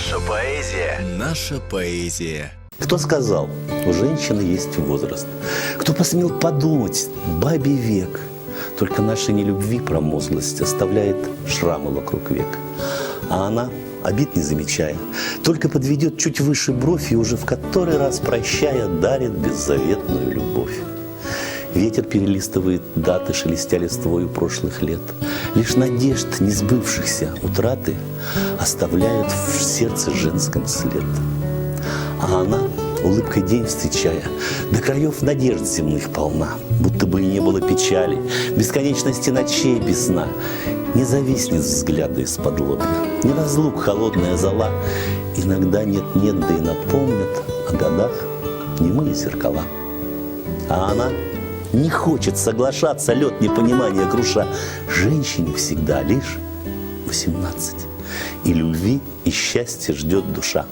Наша поэзия. Наша поэзия. Кто сказал, у женщины есть возраст? Кто посмел подумать, бабий век? Только нашей нелюбви промозглость оставляет шрамы вокруг век. А она, обид не замечая, только подведет чуть выше бровь и уже в который раз, прощая, дарит беззаветную любовь. Ветер перелистывает даты, шелестя листвою прошлых лет. Лишь надежд, не сбывшихся, утраты оставляют в сердце женском след. А она, улыбкой день встречая, до краев надежд земных полна, будто бы и не было печали, бесконечности ночей без сна. Не зависнет взгляда из-под лобья, не разлук холодная зола. Иногда нет-нет, да и напомнят о годах немые зеркала. А она не хочет соглашаться, лед непонимания круша. Женщине всегда лишь 18, и любви, и счастья ждет душа.